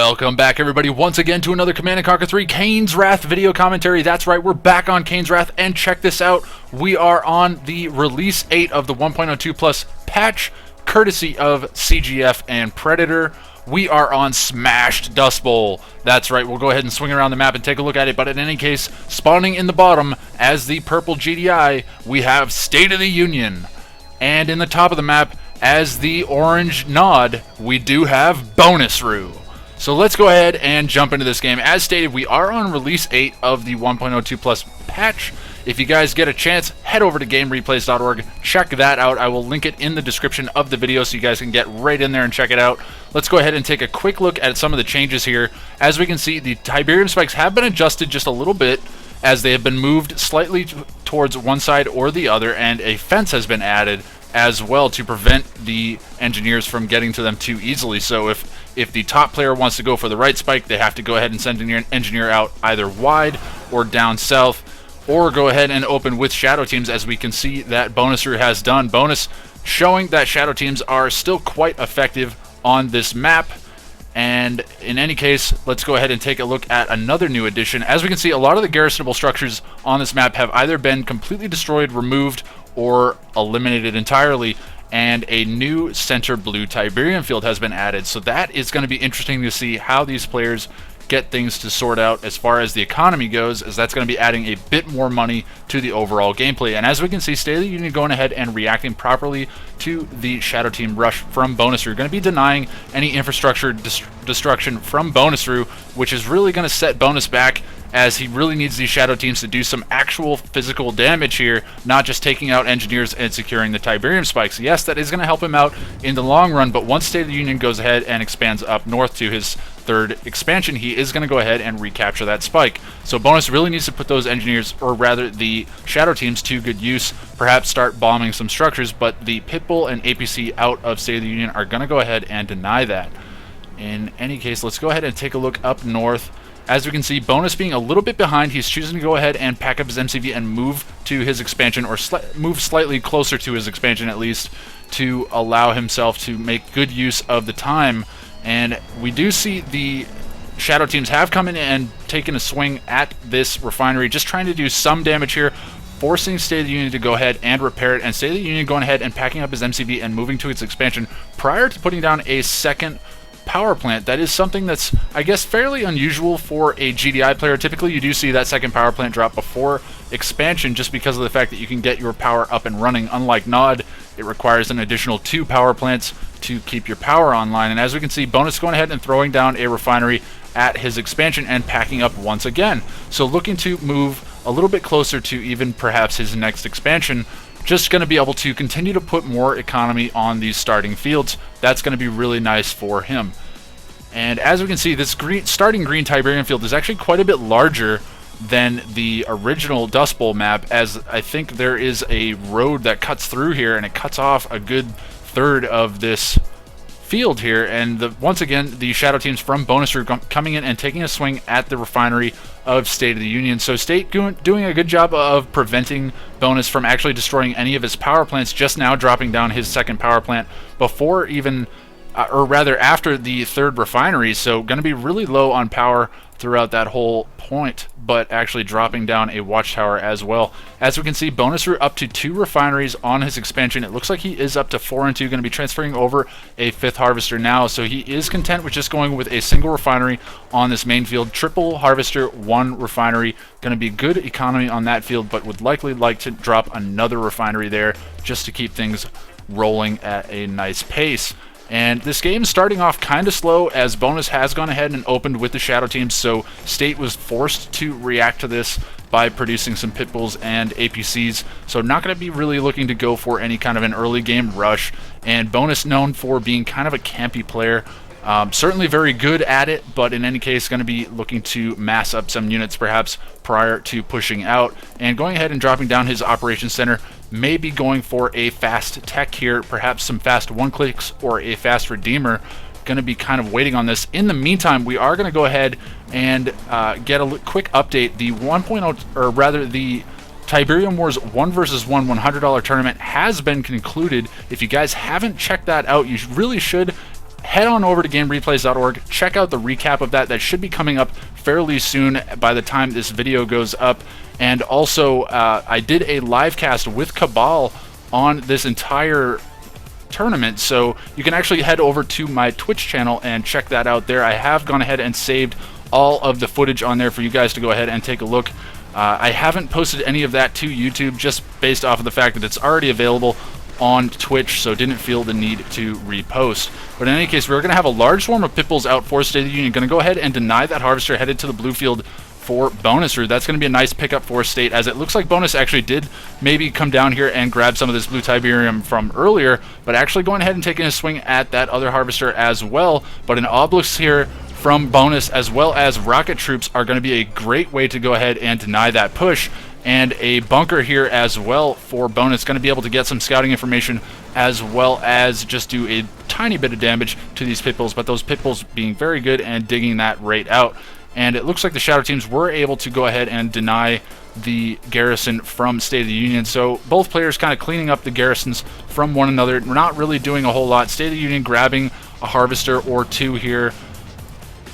Welcome back, everybody, once again to another Command & Conquer 3 Kane's Wrath video commentary. That's right, we're back on Kane's Wrath, and check this out. We are on the Release 8 of the 1.02 Plus patch, courtesy of CGF and Predator. We are on Smashed Dustbowl. That's right, we'll go ahead and swing around the map and take a look at it, but in any case, spawning in the bottom as the purple GDI, we have State of the Union. And in the top of the map, as the orange nod, we do have Bonu. So let's go ahead and jump into this game. As stated, we are on Release 8 of the 1.02 Plus patch. If you guys get a chance, head over to gamereplays.org, check that out. I will link it in the description of the video so you guys can get right in there and check it out. Let's go ahead and take a quick look at some of the changes here. As we can see, the Tiberium spikes have been adjusted just a little bit as they have been moved slightly towards one side or the other, and a fence has been added as well to prevent the engineers from getting to them too easily. So if the top player wants to go for the right spike, they have to go ahead and send an engineer out either wide or down south, or go ahead and open with shadow teams, as we can see that Bonu has done. Bonus showing that shadow teams are still quite effective on this map. And in any case, let's go ahead and take a look at another new addition. As we can see, a lot of the garrisonable structures on this map have either been completely destroyed, removed, or eliminated entirely, and a new center blue Tiberium field has been added. So that is going to be interesting to see how these players get things to sort out as far as the economy goes, as that's going to be adding a bit more money to the overall gameplay. And as we can see, State of the Union going ahead and reacting properly to the shadow team rush from Bonu. You're going to be denying any infrastructure destruction from Bonu, which is really going to set Bonu back, as he really needs these shadow teams to do some actual physical damage here, not just taking out engineers and securing the Tiberium spikes. Yes, that is going to help him out in the long run, but once State of the Union goes ahead and expands up north to his third expansion, he is going to go ahead and recapture that spike. So Bonu really needs to put those engineers, or rather the shadow teams, to good use, perhaps start bombing some structures, but the Pitbull and APC out of State of the Union are going to go ahead and deny that. In any case, let's go ahead and take a look up north. As we can see, Bonu being a little bit behind, he's choosing to go ahead and pack up his MCV and move to his expansion, or move slightly closer to his expansion at least, to allow himself to make good use of the time. And we do see the shadow teams have come in and taken a swing at this refinery, just trying to do some damage here, forcing State of the Union to go ahead and repair it, and State of the Union going ahead and packing up his MCV and moving to its expansion prior to putting down a second power plant. That is something that's, I guess, fairly unusual for a GDI player. Typically you do see that second power plant drop before expansion, just because of the fact that you can get your power up and running. Unlike Nod, it requires an additional 2 power plants to keep your power online. And as we can see, Bonu going ahead and throwing down a refinery at his expansion and packing up once again. So looking to move a little bit closer to even perhaps his next expansion, just going to be able to continue to put more economy on these starting fields. That's going to be really nice for him. And as we can see, this starting green Tiberium field is actually quite a bit larger than the original Dust Bowl map, as I think there is a road that cuts through here, and it cuts off a good third of this field here. And once again, the shadow teams from Bonu coming in and taking a swing at the refinery of State of the Union. So State doing a good job of preventing Bonu from actually destroying any of his power plants, just now dropping down his second power plant before even, or rather after the third refinery. So going to be really low on power throughout that whole point, but actually dropping down a watchtower as well. As we can see, Bonu up to 2 refineries on his expansion. It looks like he is up to 4 and 2, going to be transferring over a 5th harvester now. So he is content with just going with a single refinery on this main field. Triple harvester, 1 refinery. Going to be good economy on that field, but would likely like to drop another refinery there just to keep things rolling at a nice pace. And this game is starting off kind of slow, as Bonu has gone ahead and opened with the shadow teams, so State was forced to react to this by producing some Pitbulls and APCs. So not going to be really looking to go for any kind of an early game rush. And Bonu, known for being kind of a campy player, certainly very good at it, but in any case going to be looking to mass up some units perhaps prior to pushing out, and going ahead and dropping down his operations center, maybe going for a fast tech here, perhaps some fast one-clicks or a fast redeemer. Going to be kind of waiting on this. In the meantime, we are going to go ahead and get a quick update. The 1.0, or rather the Tiberium Wars 1 vs 1 $100 tournament has been concluded. If you guys haven't checked that out, you really should head on over to gamereplays.org, check out the recap of that. That should be coming up fairly soon by the time this video goes up. And also, I did a live cast with Cabal on this entire tournament, so you can actually head over to my Twitch channel and check that out there. I have gone ahead and saved all of the footage on there for you guys to go ahead and take a look. I haven't posted any of that to YouTube just based off of the fact that it's already available on Twitch, so didn't feel the need to repost. But in any case, we're going to have a large swarm of Pitbulls out for State of the Union. Going to go ahead and deny that Harvester headed to the blue field for Bonus Roo. That's going to be a nice pickup for State, as it looks like Bonus actually did maybe come down here and grab some of this blue Tiberium from earlier, but actually going ahead and taking a swing at that other Harvester as well. But an Obelisk here from Bonus as well as rocket troops are going to be a great way to go ahead and deny that push. And a bunker here as well for Bonus, going to be able to get some scouting information as well as just do a tiny bit of damage to these Pitbulls, but those Pitbulls being very good and digging that right out. And it looks like the Shadow teams were able to go ahead and deny the garrison from State of the Union. So both players kind of cleaning up the garrisons from one another. We're not really doing a whole lot. State of the Union grabbing a Harvester or two here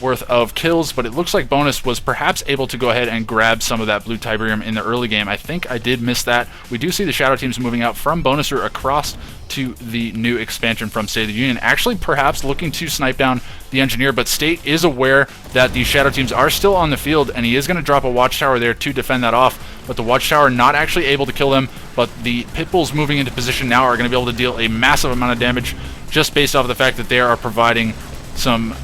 worth of kills, but it looks like Bonus was perhaps able to go ahead and grab some of that blue Tiberium in the early game. I think I did miss that. We do see the Shadow teams moving out from Bonus Roo across to the new expansion from State of the Union, actually perhaps looking to snipe down the Engineer, but State is aware that the Shadow teams are still on the field, and he is going to drop a Watchtower there to defend that off, but the Watchtower not actually able to kill them, but the Pitbulls moving into position now are going to be able to deal a massive amount of damage just based off of the fact that they are providing some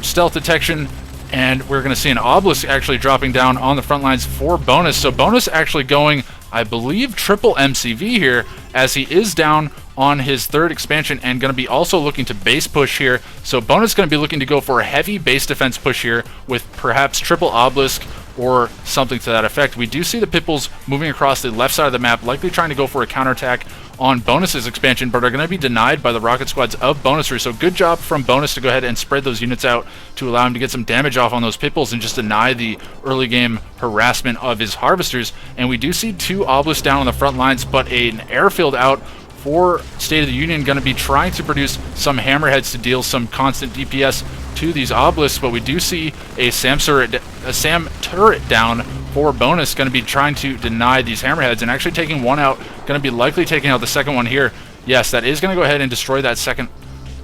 stealth detection. And we're going to see an Obelisk actually dropping down on the front lines for Bonus. So Bonus actually going, I believe, triple MCV here, as he is down on his third expansion and going to be also looking to base push here. So Bonus is going to be looking to go for a heavy base defense push here with perhaps triple Obelisk or something to that effect. We do see the Pitbulls moving across the left side of the map, likely trying to go for a counterattack on Bonus's expansion, but are going to be denied by the rocket squads of Bonus Roo. So good job from Bonus to go ahead and spread those units out to allow him to get some damage off on those Pitbulls and just deny the early game harassment of his Harvesters. And we do see two Obelisks down on the front lines, but an airfield out for State of the Union, going to be trying to produce some Hammerheads to deal some constant DPS to these Obelisks. But we do see a SAM turret down for Bonus, going to be trying to deny these Hammerheads and actually taking one out, going to be likely taking out the second one here. Yes, that is going to go ahead and destroy that second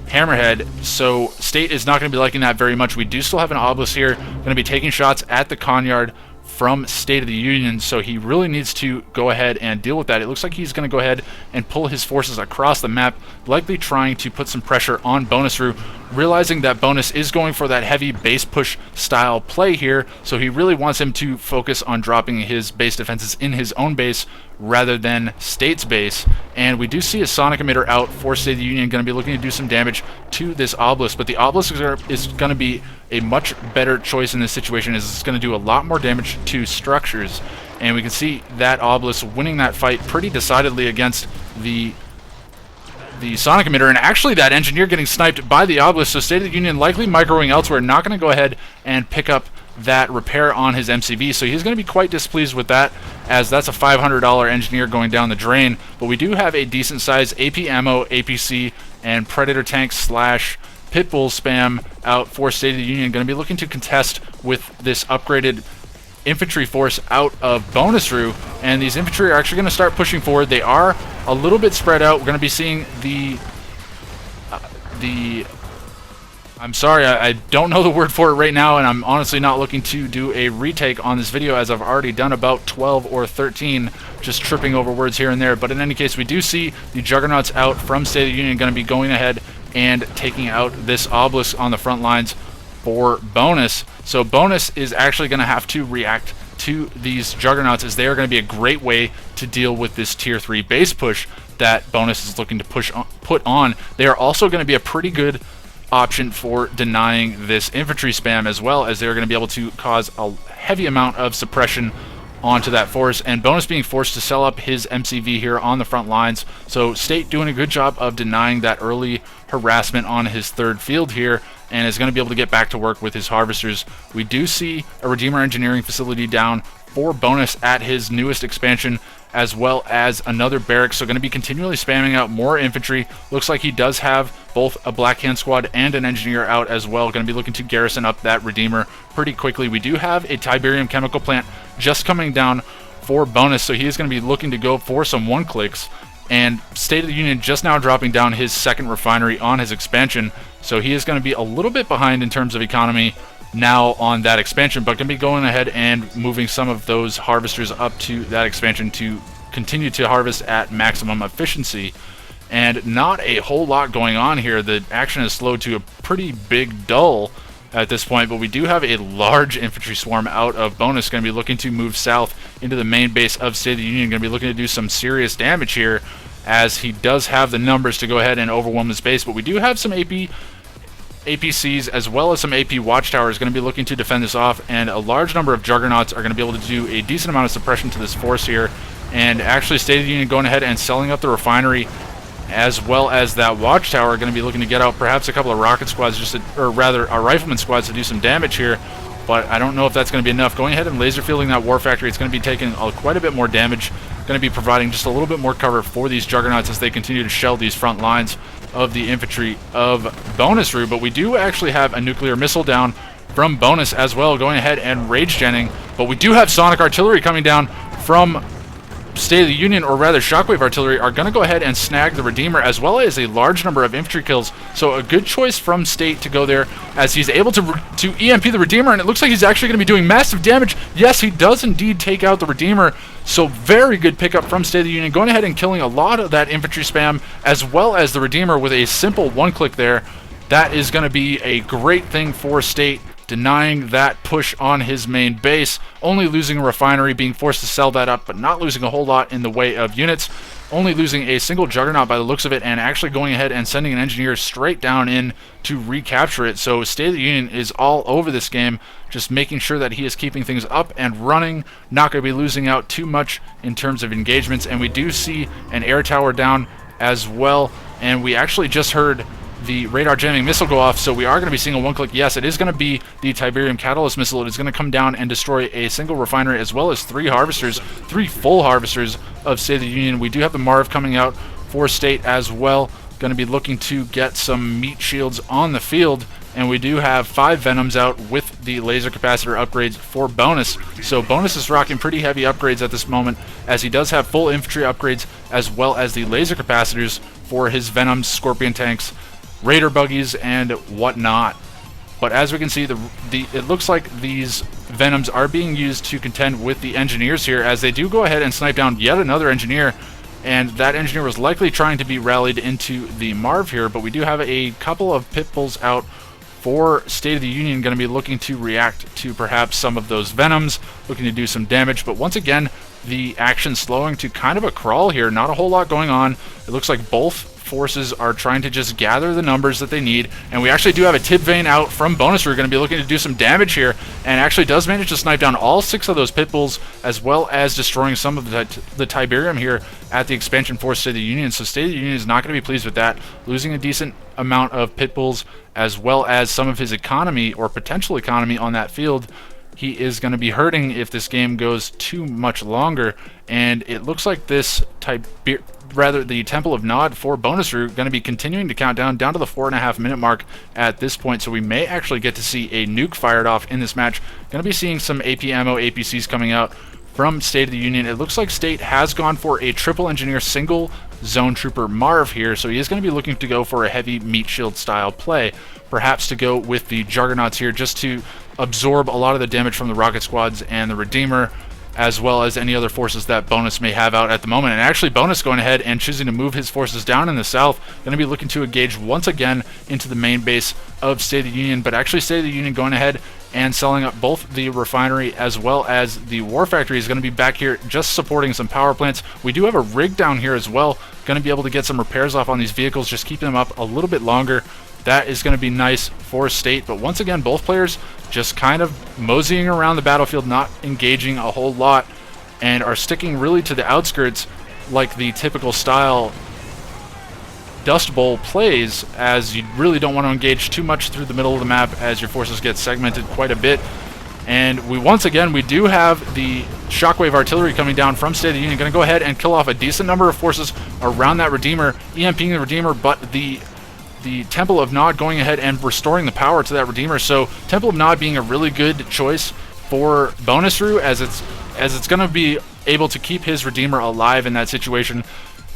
Hammerhead, so State is not going to be liking that very much. We do still have an Obelisk here, going to be taking shots at the Conyard from State of the Union, so he really needs to go ahead and deal with that. It looks like he's going to go ahead and pull his forces across the map, likely trying to put some pressure on Bonus Roo, realizing that Bonus is going for that heavy base push style play here, so he really wants him to focus on dropping his base defenses in his own base rather than State's base. And we do see a Sonic Emitter out for State of the Union, going to be looking to do some damage to this Obelisk, but the Obelisk is going to be a much better choice in this situation, as it's going to do a lot more damage to structures. And we can see that Obelisk winning that fight pretty decidedly against the Sonic Emitter, and actually that Engineer getting sniped by the Obelisk, so State of the Union likely microing elsewhere, not going to go ahead and pick up that repair on his MCV, so he's going to be quite displeased with that, as that's a $500 Engineer going down the drain. But we do have a decent size AP ammo, APC, and Predator tank slash Pitbull spam out for State of the Union, going to be looking to contest with this upgraded infantry force out of Bonus Roo, and these infantry are actually going to start pushing forward. They are a little bit spread out. We're going to be seeing I'm sorry, I don't know the word for it right now, and I'm honestly not looking to do a retake on this video, as I've already done about 12 or 13, just tripping over words here and there. But in any case, we do see the Juggernauts out from State of the Union, going to be going ahead and taking out this Obelisk on the front lines for Bonus. So Bonus is actually going to have to react to these Juggernauts, as they are going to be a great way to deal with this tier 3 base push that Bonus is looking to put on. They are also going to be a pretty good option for denying this infantry spam, as well, as they're going to be able to cause a heavy amount of suppression onto that force, and Bonus being forced to sell up his MCV here on the front lines. So State doing a good job of denying that early harassment on his third field here, and is going to be able to get back to work with his Harvesters. We do see a Redeemer Engineering facility down for Bonus at his newest expansion, as well as another barracks. So going to be continually spamming out more infantry. Looks like he does have both a Black Hand squad and an engineer out as well. Going to be looking to garrison up that Redeemer pretty quickly. We do have a Tiberium chemical plant just coming down for bonus, so he is going to be looking to go for some one-clicks. And State of the Union just now dropping down his second refinery on his expansion, so he is going to be a little bit behind in terms of economy now on that expansion, but going to be going ahead and moving some of those harvesters up to that expansion to continue to harvest at maximum efficiency. And not a whole lot going on here. The action is slowed to a pretty big dull at this point, but we do have a large infantry swarm out of bonus, going to be looking to move south into the main base of State of the Union, going to be looking to do some serious damage here, as he does have the numbers to go ahead and overwhelm his base. But we do have some APCs as well as some AP watchtowers going to be looking to defend this off, and a large number of juggernauts are going to be able to do a decent amount of suppression to this force here. And actually State of the Union going ahead and selling up the refinery as well as that watchtower, going to be looking to get out perhaps a couple of rocket squads, or rather a rifleman squads, to do some damage here. But I don't know if that's going to be enough. Going ahead and laser fielding that war factory, it's going to be taking quite a bit more damage. Going to be providing just a little bit more cover for these juggernauts as they continue to shell these front lines of the infantry of bonus route. But we do actually have a nuclear missile down from bonus as well, going ahead and rage genning. But we do have sonic artillery coming down from State of the Union, or rather shockwave artillery, are going to go ahead and snag the Redeemer, as well as a large number of infantry kills. So a good choice from State to go there, as he's able to EMP the Redeemer, and it looks like he's actually going to be doing massive damage. Yes, he does indeed take out the Redeemer. So very good pickup from State of the Union, going ahead and killing a lot of that infantry spam, as well as the Redeemer with a simple one-click there. That is going to be a great thing for State, denying that push on his main base, only losing a refinery, being forced to sell that up, but not losing a whole lot in the way of units, only losing a single juggernaut by the looks of it, and actually going ahead and sending an engineer straight down in to recapture it. So State of the Union is all over this game, just making sure that he is keeping things up and running, not going to be losing out too much in terms of engagements. And we do see an air tower down as well, and we actually just heard the radar jamming missile go off, so we are going to be seeing a one-click. Yes, it is going to be the Tiberium Catalyst missile. It is going to come down and destroy a single refinery, as well as three full harvesters of State of the Union. We do have the Marv coming out for State as well, going to be looking to get some meat shields on the field, and we do have 5 Venoms out with the laser capacitor upgrades for bonus. So bonus is rocking pretty heavy upgrades at this moment, as he does have full infantry upgrades as well as the laser capacitors for his Venoms, Scorpion tanks, Raider buggies, and whatnot. But as we can see, it looks like these Venoms are being used to contend with the engineers here, as they do go ahead and snipe down yet another engineer, and that engineer was likely trying to be rallied into the Marv here. But we do have a couple of pit bulls out for State of the Union, going to be looking to react to perhaps some of those Venoms, looking to do some damage. But once again, the action slowing to kind of a crawl here, not a whole lot going on. It looks like both forces are trying to just gather the numbers that they need, and we actually do have a tip vein out from bonus. We're going to be looking to do some damage here, and actually does manage to snipe down all 6 of those pit bulls, as well as destroying some of the Tiberium here at the expansion force State of the Union. So State of the Union is not going to be pleased with that, losing a decent amount of pit bulls as well as some of his economy, or potential economy, on that field. He is going to be hurting if this game goes too much longer, and it looks like this the Temple of Nod for bonus route going to be continuing to count down to the 4.5 minute mark at this point, so we may actually get to see a nuke fired off in this match. Going to be seeing some AP ammo APCs coming out from State of the Union. It looks like State has gone for a triple engineer single zone trooper Marv here, so he is going to be looking to go for a heavy meat shield style play, perhaps to go with the juggernauts here just to absorb a lot of the damage from the rocket squads and the Redeemer, as well as any other forces that bonus may have out at the moment. And actually bonus going ahead and choosing to move his forces down in the south, going to be looking to engage once again into the main base of State of the Union. But actually State of the Union going ahead and selling up both the refinery as well as the war factory is going to be back here just supporting some power plants. We do have a rig down here as well, going to be able to get some repairs off on these vehicles, just keeping them up a little bit longer. That is going to be nice for State. But once again, both players just kind of moseying around the battlefield, not engaging a whole lot, and are sticking really to the outskirts like the typical style Dust Bowl plays, as you really don't want to engage too much through the middle of the map, as your forces get segmented quite a bit. And once again, we do have the Shockwave artillery coming down from State of the Union. Going to go ahead and kill off a decent number of forces around that Redeemer, EMPing the Redeemer, but the Temple of Nod going ahead and restoring the power to that Redeemer. So Temple of Nod being a really good choice for Bonus Rue, as it's going to be able to keep his Redeemer alive in that situation,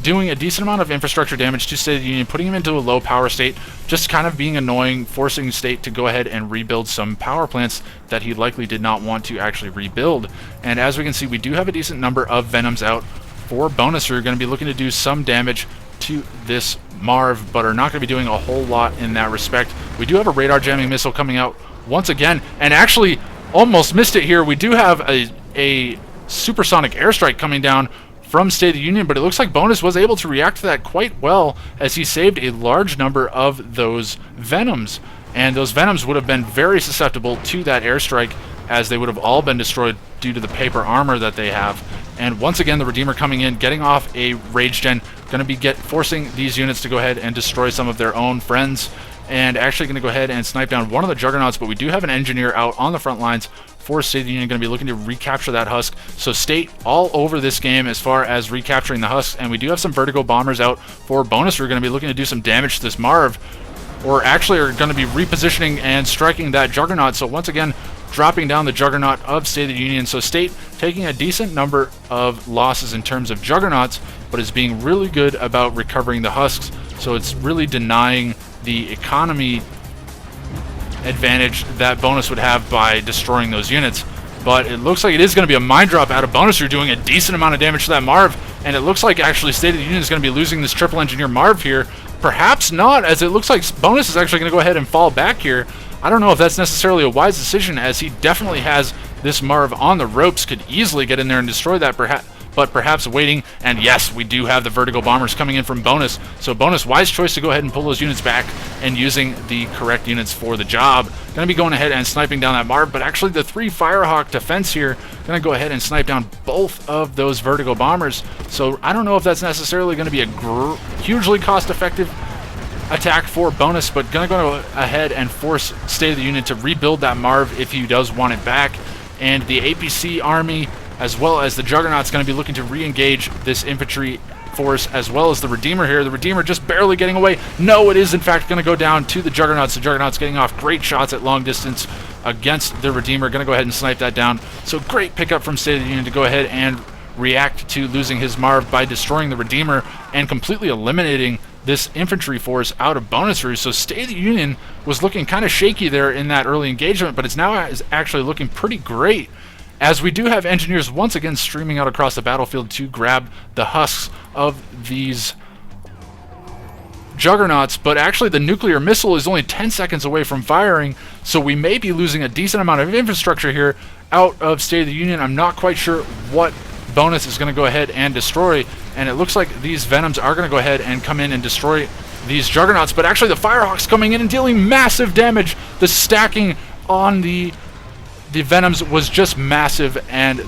doing a decent amount of infrastructure damage to State of the Union, putting him into a low power state, just kind of being annoying, forcing State to go ahead and rebuild some power plants that he likely did not want to actually rebuild. And as we can see, we do have a decent number of Venoms out for Bonus Rue, going to be looking to do some damage to this Marv, but are not going to be doing a whole lot in that respect. We do have a radar jamming missile coming out once again, and actually almost missed it here. We do have a supersonic airstrike coming down from State of the Union, but it looks like Bonus was able to react to that quite well, as he saved a large number of those Venoms. And those Venoms would have been very susceptible to that airstrike, as they would have all been destroyed due to the paper armor that they have. And once again, the Redeemer coming in, getting off a Rage Gen, going to be forcing these units to go ahead and destroy some of their own friends, and actually going to go ahead and snipe down one of the Juggernauts. But we do have an engineer out on the front lines for State of the Union, going to be looking to recapture that husk. So State all over this game as far as recapturing the husks, and we do have some Vertigo bombers out for Bonus. We're going to be looking to do some damage to this Marv, or actually are going to be repositioning and striking that Juggernaut. So once again, dropping down the Juggernaut of State of the Union. So State taking a decent number of losses in terms of Juggernauts, but is being really good about recovering the husks. So it's really denying the economy advantage that Bonus would have by destroying those units. But it looks like it is going to be a mine drop out of Bonus. You're doing a decent amount of damage to that Marv, and it looks like actually State of the Union is going to be losing this triple engineer Marv here. Perhaps not, as it looks like Bonus is actually going to go ahead and fall back here. I don't know if that's necessarily a wise decision, as he definitely has this Marv on the ropes, could easily get in there and destroy that, but perhaps waiting. And yes, we do have the Vertigo bombers coming in from Bonus. So Bonus, wise choice to go ahead and pull those units back and using the correct units for the job. Going to be going ahead and sniping down that Marv, but actually the 3 Firehawk defense here going to go ahead and snipe down both of those Vertigo bombers. So I don't know if that's necessarily going to be a hugely cost-effective attack for Bonus, but going to go ahead and force State of the Union to rebuild that Marv if he does want it back. And the APC army, as well as the Juggernaut's going to be looking to re-engage this infantry force, as well as the Redeemer here. The Redeemer just barely getting away. No, it is in fact going to go down to the Juggernauts. The Juggernaut's getting off great shots at long distance against the Redeemer. Going to go ahead and snipe that down. So great pickup from State of the Union to go ahead and react to losing his Marv by destroying the Redeemer and completely eliminating this infantry force out of Bonus Rue. So State of the Union was looking kind of shaky there in that early engagement, but it's now actually looking pretty great, as we do have engineers once again streaming out across the battlefield to grab the husks of these Juggernauts. But actually the nuclear missile is only 10 seconds away from firing, so we may be losing a decent amount of infrastructure here out of State of the Union. I'm not quite sure what Bonus is going to go ahead and destroy, and it looks like these Venoms are going to go ahead and come in and destroy these Juggernauts, but actually the Firehawks coming in and dealing massive damage. The stacking on the Venoms was just massive, and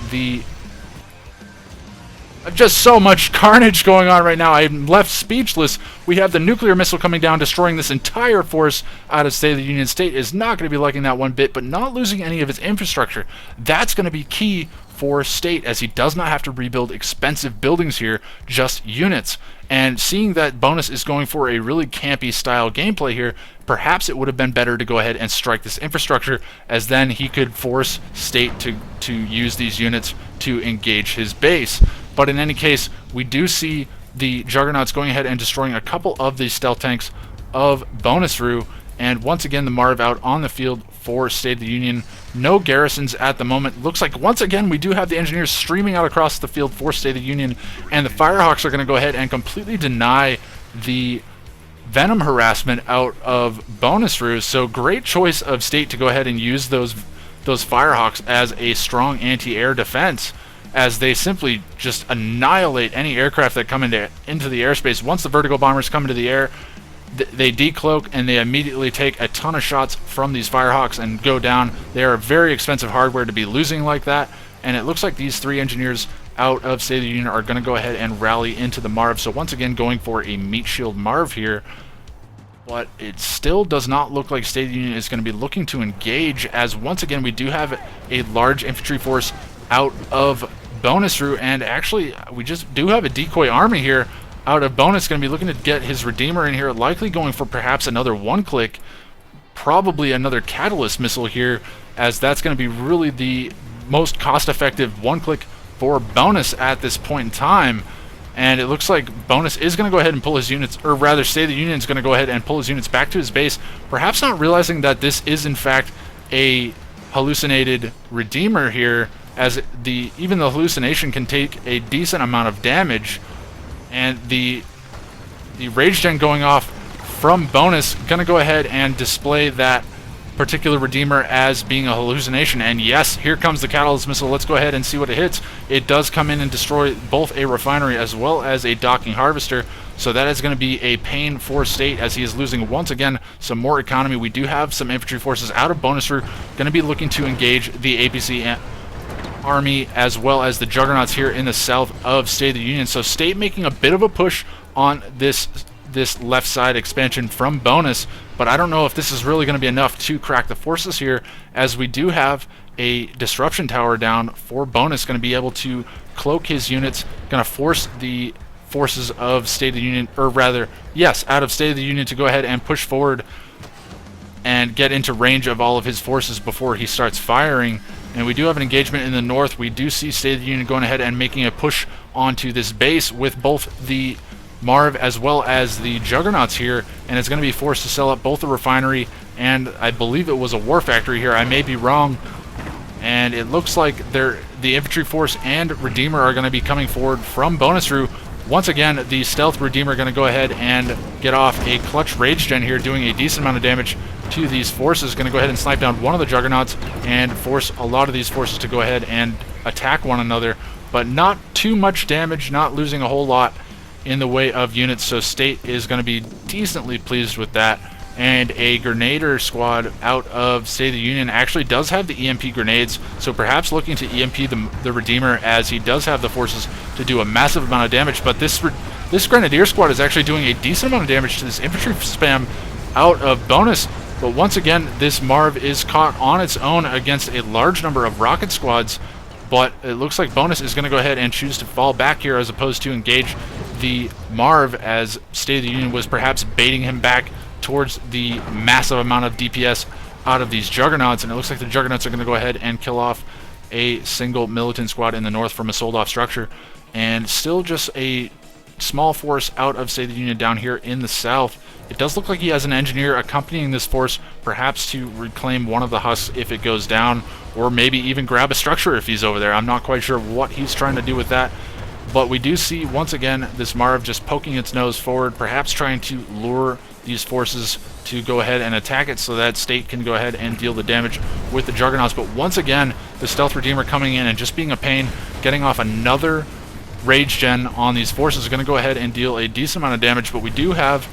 just so much carnage going on right now. I'm left speechless. We have the nuclear missile coming down, destroying this entire force out of State of the Union. State is not going to be liking that one bit, but not losing any of its infrastructure. That's going to be key for State, as he does not have to rebuild expensive buildings here, just units. And seeing that Bonus is going for a really campy style gameplay here, perhaps it would have been better to go ahead and strike this infrastructure, as then he could force State to use these units to engage his base. But in any case, we do see the Juggernauts going ahead and destroying a couple of these stealth tanks of Bonus Rue, and once again the Marv out on the field for State of the Union. No garrisons at the moment. Looks like once again we do have the engineers streaming out across the field for State of the Union, and the Firehawks are going to go ahead and completely deny the Venom harassment out of Bonus Rue. So great choice of State to go ahead and use those Firehawks as a strong anti-air defense, as they simply just annihilate any aircraft that come into the airspace. Once the Vertigo bombers come into the air, they decloak and they immediately take a ton of shots from these Firehawks and go down. They are very expensive hardware to be losing like that, and it looks like these 3 engineers out of State of the Union are going to go ahead and rally into the Marv. So once again going for a meat shield Marv here. but it still does not look like State of the Union is going to be looking to engage, as once again we do have a large infantry force out of Bonus route, and actually we just do have a decoy army here out of Bonus, going to be looking to get his Redeemer in here, likely going for perhaps another one-click, probably another Catalyst missile here, as that's going to be really the most cost-effective one-click for Bonus at this point in time. And it looks like Bonus is going to go ahead and pull his units, or rather State of the Union is going to go ahead and pull his units back to his base, perhaps not realizing that this is in fact a hallucinated Redeemer here, as even the hallucination can take a decent amount of damage. And the Rage Gen going off from Bonus going to go ahead and display that particular Redeemer as being a hallucination. And yes, here comes the Catalyst missile. Let's go ahead and see what it hits. It does come in and destroy both a refinery as well as a docking harvester, so that is going to be a pain for State, as he is losing once again some more economy. We do have some infantry forces out of Bonus route going to be looking to engage the APC army as well as the Juggernauts here in the south of State of the Union. So State making a bit of a push on this left side expansion from Bonus, but I don't know if this is really going to be enough to crack the forces here, as we do have a disruption tower down for Bonus, going to be able to cloak his units, going to force the forces of State of the Union, or rather, yes, out of State of the Union, to go ahead and push forward and get into range of all of his forces before he starts firing. And we do have an engagement in the north. We do see State of the Union going ahead and making a push onto this base with both the Marv as well as the Juggernauts here, and it's going to be forced to sell up both the refinery and I believe it was a war factory here. I may be wrong. And it looks like the infantry force and Redeemer are going to be coming forward from Bonus route. Once again, the stealth Redeemer going to go ahead and get off a clutch Rage Gen here, doing a decent amount of damage to these forces. Going to go ahead and snipe down one of the Juggernauts and force a lot of these forces to go ahead and attack one another, but not too much damage, not losing a whole lot in the way of units, so State is going to be decently pleased with that. And a Grenadier squad out of State of the Union actually does have the EMP grenades, so perhaps looking to EMP the Redeemer, as he does have the forces to do a massive amount of damage. But this Grenadier squad is actually doing a decent amount of damage to this infantry spam out of Bonus. But once again, this Marv is caught on its own against a large number of rocket squads, but it looks like Bonus is going to go ahead and choose to fall back here as opposed to engage the Marv, as State of the Union was perhaps baiting him back towards the massive amount of DPS out of these Juggernauts. And it looks like the Juggernauts are going to go ahead and kill off a single militant squad in the north from a sold-off structure, and still just a small force out of State of the Union down here in the south. It does look like he has an engineer accompanying this force, perhaps to reclaim one of the husks if it goes down, or maybe even grab a structure if he's over there. I'm not quite sure what he's trying to do with that. But we do see, once again, this Marv just poking its nose forward, perhaps trying to lure these forces to go ahead and attack it so that State can go ahead and deal the damage with the Juggernauts. But once again, the Stealth Redeemer coming in and just being a pain, getting off another Rage Gen on these forces is going to go ahead and deal a decent amount of damage. But we do have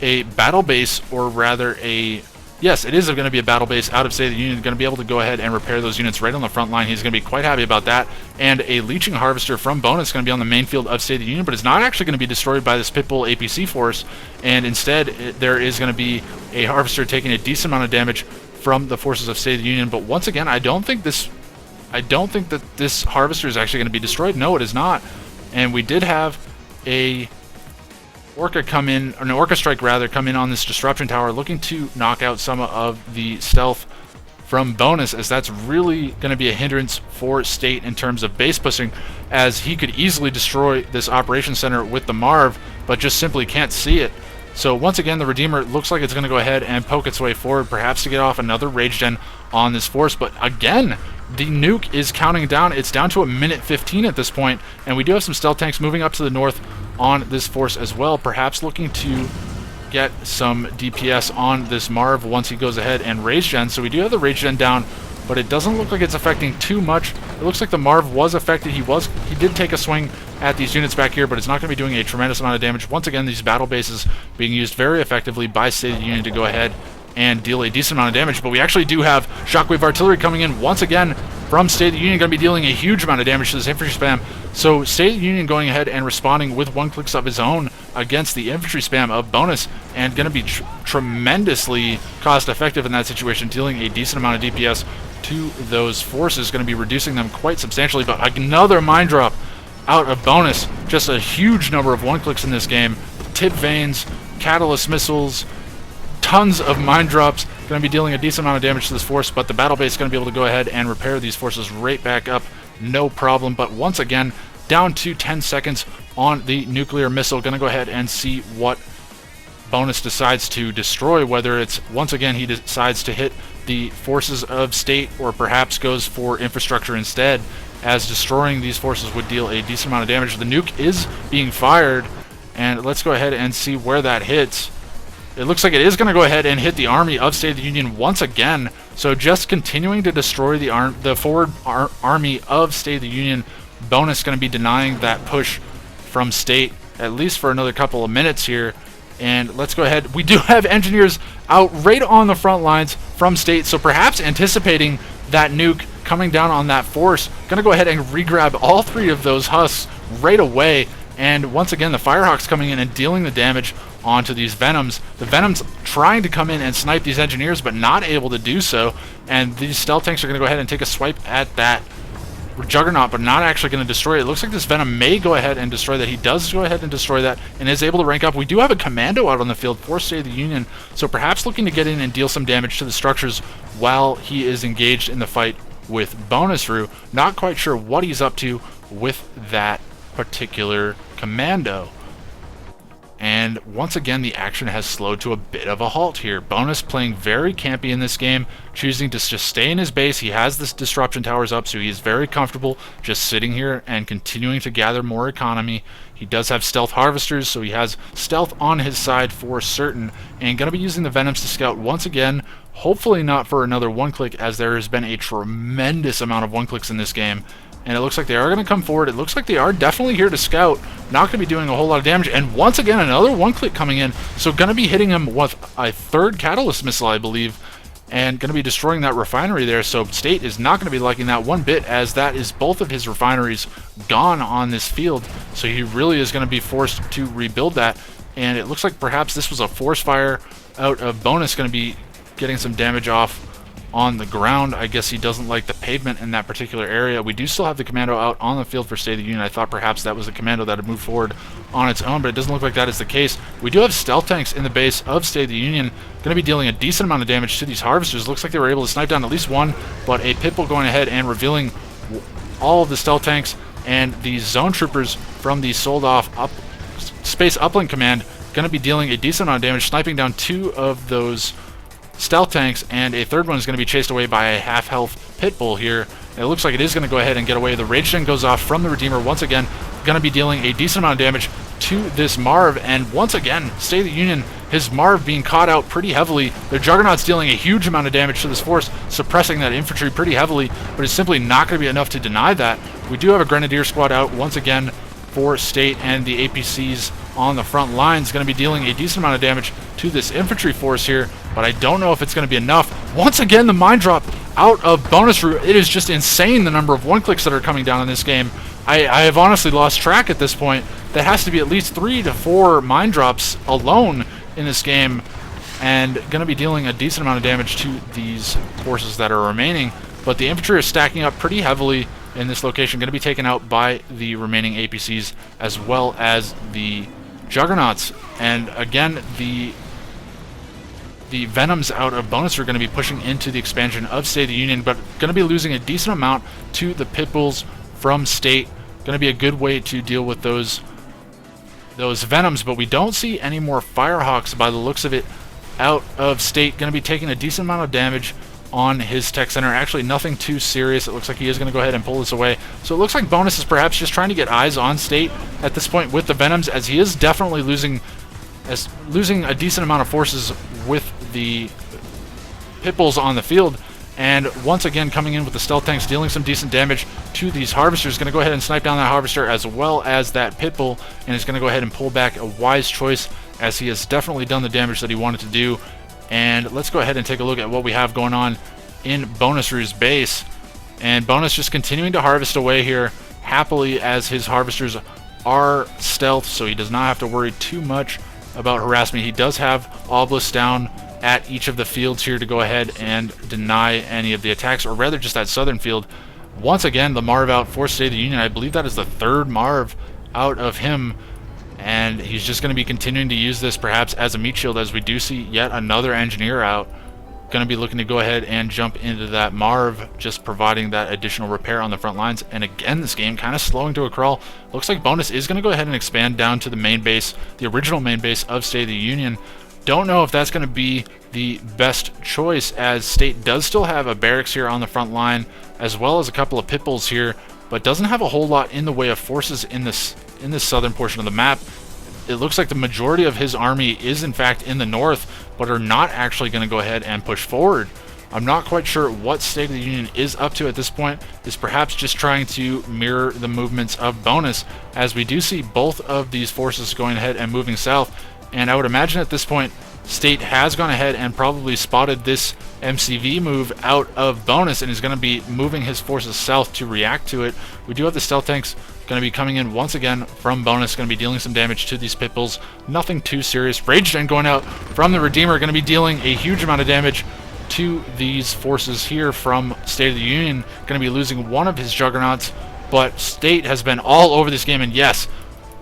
a battle base, or rather a... Yes, it is going to be a battle base out of State of the Union. Going to be able to go ahead and repair those units right on the front line. He's going to be quite happy about that. And a Leeching Harvester from Bonus is going to be on the main field of State of the Union, but it's not actually going to be destroyed by this Pitbull APC force. And instead, there is going to be a Harvester taking a decent amount of damage from the forces of State of the Union. But once again, I don't think that this Harvester is actually going to be destroyed. No, it is not. And we did have a Orca come in, or an Orca Strike rather, come in on this Disruption Tower, looking to knock out some of the stealth from Bonus, as that's really going to be a hindrance for State in terms of base pushing, as he could easily destroy this Operations Center with the Marv, but just simply can't see it. So once again, the Redeemer looks like it's going to go ahead and poke its way forward, perhaps to get off another Rage Gen on this force. But again, the nuke is counting down. It's down to a minute 15 at this point, and we do have some stealth tanks moving up to the north on this force as well, perhaps looking to get some DPS on this Marv once he goes ahead and Rage Gen. So we do have the Rage Gen down, but it doesn't look like it's affecting too much. It looks like the Marv was affected. He did take a swing at these units back here, but it's not going to be doing a tremendous amount of damage. Once again, these battle bases being used very effectively by State of the Union to go ahead and deal a decent amount of damage. But we actually do have Shockwave Artillery coming in once again from State of the Union, going to be dealing a huge amount of damage to this infantry spam. So State of the Union going ahead and responding with one clicks of his own against the infantry spam of Bonus, and going to be tremendously cost effective in that situation, dealing a decent amount of DPS to those forces, going to be reducing them quite substantially. But another mine drop out of Bonus, just a huge number of one-clicks in this game. Tip veins, catalyst missiles, tons of mine drops, going to be dealing a decent amount of damage to this force, but the battle base is going to be able to go ahead and repair these forces right back up, no problem. But once again, down to 10 seconds on the nuclear missile. Going to go ahead and see what Bonus decides to destroy, whether it's, once again, he decides to hit the forces of State, or perhaps goes for infrastructure instead, as destroying these forces would deal a decent amount of damage. The nuke is being fired, and let's go ahead and see where that hits. It looks like it is going to go ahead and hit the army of State of the Union once again. So just continuing to destroy the forward army of State of the Union. Bonus going to be denying that push from State, at least for another couple of minutes here. And let's go ahead. We do have engineers out right on the front lines from State, so perhaps anticipating that nuke coming down on that force, going to go ahead and re-grab all 3 of those husks right away. And once again, the Firehawks coming in and dealing the damage onto these Venoms. The Venoms trying to come in and snipe these engineers, but not able to do so. And these stealth tanks are going to go ahead and take a swipe at that Juggernaut, but not actually going to destroy it. It looks like this Venom may go ahead and destroy that. He does go ahead and destroy that and is able to rank up. We do have a commando out on the field for State of the Union, so perhaps looking to get in and deal some damage to the structures while he is engaged in the fight with Bonus Rue. Not quite sure what he's up to with that particular commando. And once again, the action has slowed to a bit of a halt here. Bonus playing very campy in this game, choosing to just stay in his base. He has this disruption towers up, so he's very comfortable just sitting here and continuing to gather more economy. He does have stealth harvesters, so he has stealth on his side for certain, and going to be using the Venoms to scout once again. Hopefully not for another one-click, as there has been a tremendous amount of one-clicks in this game. And it looks like they are going to come forward. It looks like they are definitely here to scout. Not going to be doing a whole lot of damage. And once again, another one-click coming in. So going to be hitting him with a 3rd catalyst missile, I believe. And going to be destroying that refinery there. So State is not going to be liking that one bit, as that is both of his refineries gone on this field. So he really is going to be forced to rebuild that. And it looks like perhaps this was a force fire out of Bonus, going to be getting some damage off on the ground. I guess he doesn't like the pavement in that particular area. We do still have the commando out on the field for State of the Union. I thought perhaps that was the commando that had moved forward on its own, but it doesn't look like that is the case. We do have stealth tanks in the base of State of the Union, going to be dealing a decent amount of damage to these harvesters. Looks like they were able to snipe down at least one, but a Pitbull going ahead and revealing all of the stealth tanks, and the zone troopers from the sold off space uplink command going to be dealing a decent amount of damage, sniping down 2 of those stealth tanks, and a 3rd one is going to be chased away by a half-health Pitbull here. And it looks like it is going to go ahead and get away. The Rage Gen goes off from the Redeemer once again, going to be dealing a decent amount of damage to this Marv. And once again, State of the Union, his Marv being caught out pretty heavily. The Juggernaut's dealing a huge amount of damage to this force, suppressing that infantry pretty heavily, but it's simply not going to be enough to deny that. We do have a Grenadier squad out once again for State, and the APCs on the front lines going to be dealing a decent amount of damage to this infantry force here, but I don't know if it's going to be enough. Once again, the mine drop out of Bonus Rue. It is just insane, the number of one-clicks that are coming down in this game. I have honestly lost track at this point. That has to be at least 3 to 4 mine drops alone in this game, and going to be dealing a decent amount of damage to these forces that are remaining. But the infantry are stacking up pretty heavily in this location, going to be taken out by the remaining APCs as well as the Juggernauts. And again, the Venoms out of Bonus are going to be pushing into the expansion of State of the Union, but going to be losing a decent amount to the Pitbulls from State. Going to be a good way to deal with those Venoms, but we don't see any more Firehawks by the looks of it out of State. Going to be taking a decent amount of damage on his tech center. Actually, nothing too serious. It looks like he is going to go ahead and pull this away. So it looks like Bonus is perhaps just trying to get eyes on State at this point with the Venoms, as he is definitely losing a decent amount of forces with the Pitbulls on the field. And once again, coming in with the stealth tanks, dealing some decent damage to these harvesters. Going to go ahead and snipe down that harvester as well as that Pitbull, and is going to go ahead and pull back. A wise choice, as he has definitely done the damage that he wanted to do. And let's go ahead and take a look at what we have going on in Bonus Rue's base. And Bonus just continuing to harvest away here happily, as his harvesters are stealth, so he does not have to worry too much about harassment. He does have obelisks down at each of the fields here to go ahead and deny any of the attacks, or rather just that southern field. Once again, the Marv out for State of the Union. I believe that is the third Marv out of him, and he's just going to be continuing to use this perhaps as a meat shield, as we do see yet another engineer out. Going to be looking to go ahead and jump into that Marv, just providing that additional repair on the front lines. And again, this game kind of slowing to a crawl. Looks like Bonus is going to go ahead and expand down to the main base, the original main base of State of the Union. Don't know if that's going to be the best choice, as State does still have a barracks here on the front line, as well as a couple of pit bulls here, but doesn't have a whole lot in the way of forces in this southern portion of the map. It looks like the majority of his army is in fact in the north, but are not actually going to go ahead and push forward. I'm not quite sure what State of the Union is up to at this point. Is perhaps just trying to mirror the movements of Bonus, as we do see both of these forces going ahead and moving south. And I would imagine at this point, State has gone ahead and probably spotted this MCV move out of Bonus and is going to be moving his forces south to react to it. We do have the stealth tanks going to be coming in once again from Bonus, going to be dealing some damage to these pit bulls. Nothing too serious. Rage Gen going out from the Redeemer, going to be dealing a huge amount of damage to these forces here from State of the Union. Going to be losing one of his juggernauts, but State has been all over this game, and yes,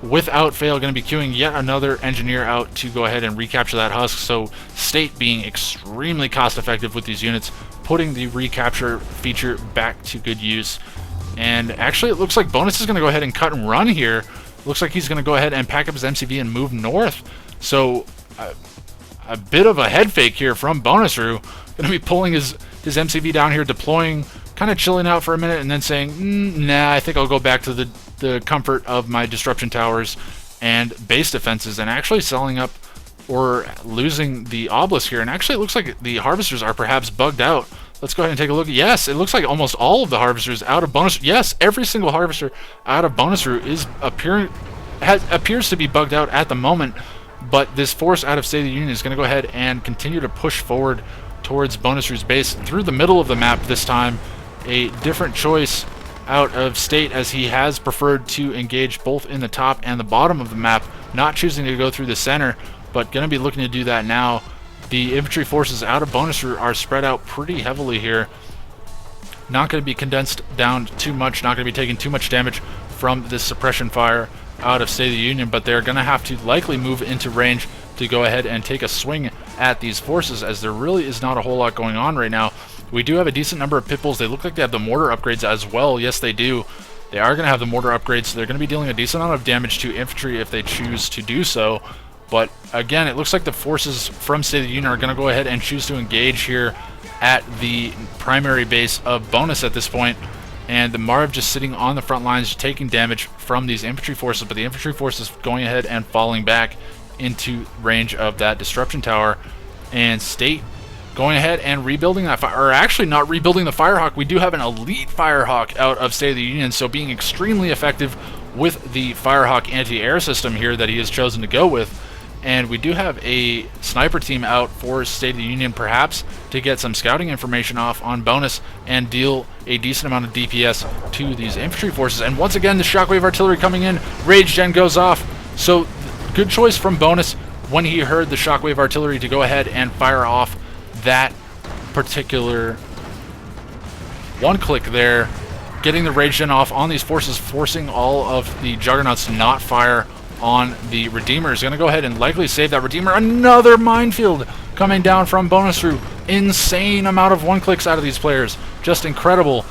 without fail, going to be queuing yet another engineer out to go ahead and recapture that husk. So State being extremely cost effective with these units, putting the recapture feature back to good use. And actually it looks like Bonus is going to go ahead and cut and run here. Looks like he's going to go ahead and pack up his MCV and move north. So a bit of a head fake here from Bonus-Roo. Going to be pulling his MCV down here, deploying, kind of chilling out for a minute, and then saying, nah, I think I'll go back to the comfort of my disruption towers and base defenses, and actually selling up or losing the obelisk here. And actually it looks like the harvesters are perhaps bugged out. Let's go ahead and take a look. Yes, it looks like almost all of the harvesters out of Bonus. Yes, every single harvester out of Bonus-Roo is appears to be bugged out at the moment. But this force out of State of the Union is going to go ahead and continue to push forward towards Bonus-Roo's base through the middle of the map this time. A different choice out of State, as he has preferred to engage both in the top and the bottom of the map, not choosing to go through the center, but going to be looking to do that now. The infantry forces out of Bonus-Roo are spread out pretty heavily here. Not going to be condensed down too much, not going to be taking too much damage from this suppression fire out of State of the Union, but they're going to have to likely move into range to go ahead and take a swing at these forces, as there really is not a whole lot going on right now. We do have a decent number of pit bulls. They look like they have the mortar upgrades as well. Yes, they do. They are going to have the mortar upgrades, so they're going to be dealing a decent amount of damage to infantry if they choose to do so. But again, it looks like the forces from State of the Union are going to go ahead and choose to engage here at the primary base of Bonus at this point. And the Marv just sitting on the front lines, taking damage from these infantry forces, but the infantry forces going ahead and falling back into range of that disruption tower. And State going ahead and rebuilding that or actually not rebuilding the Firehawk. We do have an elite Firehawk out of State of the Union, so being extremely effective with the Firehawk anti-air system here that he has chosen to go with. And we do have a sniper team out for State of the Union, perhaps to get some scouting information off on Bonus and deal a decent amount of DPS to these infantry forces. And once again, the shockwave artillery coming in. Rage Gen goes off. So good choice from Bonus when he heard the shockwave artillery to go ahead and fire off that particular one click there, getting the Rage Gen off on these forces, forcing all of the Juggernauts to not fire on the Redeemer. Is going to go ahead and likely save that Redeemer. Another minefield coming down from Bonus-Roo. Insane amount of one clicks out of these players. Just incredible.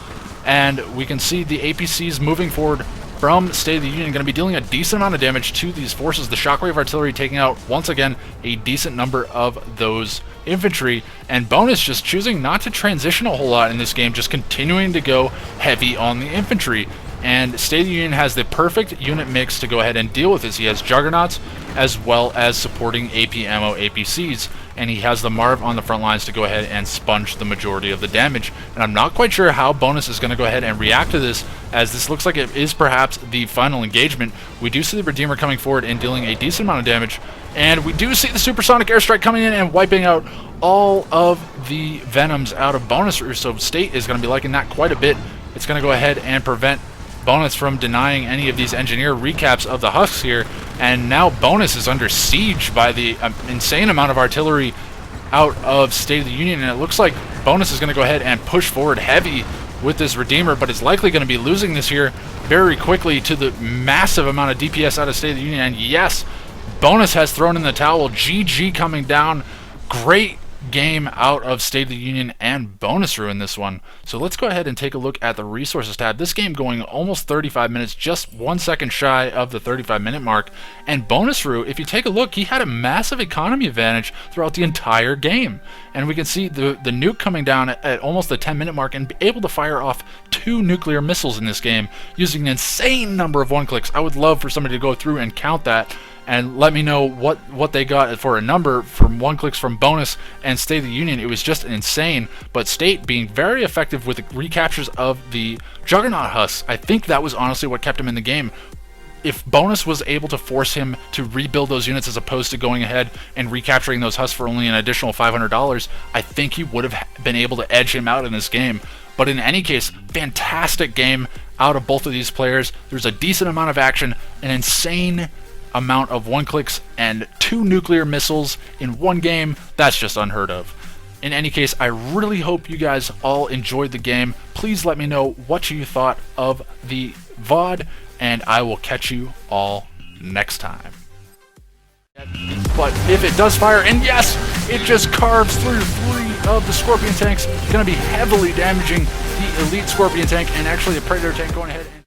And we can see the APCs moving forward from State of the Union, going to be dealing a decent amount of damage to these forces. The shockwave artillery taking out, once again, a decent number of those infantry. And Bonus just choosing not to transition a whole lot in this game, just continuing to go heavy on the infantry. And State of the Union has the perfect unit mix to go ahead and deal with this. He has Juggernauts as well as supporting AP ammo APCs, and he has the Marv on the front lines to go ahead and sponge the majority of the damage. And I'm not quite sure how Bonus is going to go ahead and react to this, as this looks like it is perhaps the final engagement. We do see the Redeemer coming forward and dealing a decent amount of damage, and we do see the supersonic airstrike coming in and wiping out all of the Venoms out of Bonus-Roo. So State is going to be liking that quite a bit. It's going to go ahead and prevent Bonus from denying any of these engineer recaps of the Husks here, and now Bonus is under siege by the insane amount of artillery out of State of the Union, and it looks like Bonus is going to go ahead and push forward heavy with this Redeemer, but is likely going to be losing this here very quickly to the massive amount of DPS out of State of the Union. And yes, Bonus has thrown in the towel. GG coming down. Great game out of State of the Union and Bonus Rue in this one. So let's go ahead and take a look at the resources tab. This game going almost 35 minutes, just 1 second shy of the 35-minute mark. And Bonus Rue, if you take a look, he had a massive economy advantage throughout the entire game. And we can see the nuke coming down at almost the 10-minute mark and be able to fire off 2 nuclear missiles in this game using an insane number of one-clicks. I would love for somebody to go through and count that and let me know what they got for a number from one-clicks from Bonus and State of the Union. It was just insane, but State being very effective with the recaptures of the Juggernaut Husks. I think that was honestly what kept him in the game. If Bonus was able to force him to rebuild those units as opposed to going ahead and recapturing those Husks for only an additional $500, I think he would have been able to edge him out in this game. But in any case, fantastic game out of both of these players. There's a decent amount of action, an insane amount of one-clicks, and 2 nuclear missiles in one game. That's just unheard of. In any case, I really hope you guys all enjoyed the game. Please let me know what you thought of the VOD, and I will catch you all next time. But if it does fire, and yes, it just carves through 3 of the Scorpion tanks, going to be heavily damaging the elite Scorpion tank and actually the Predator tank going ahead and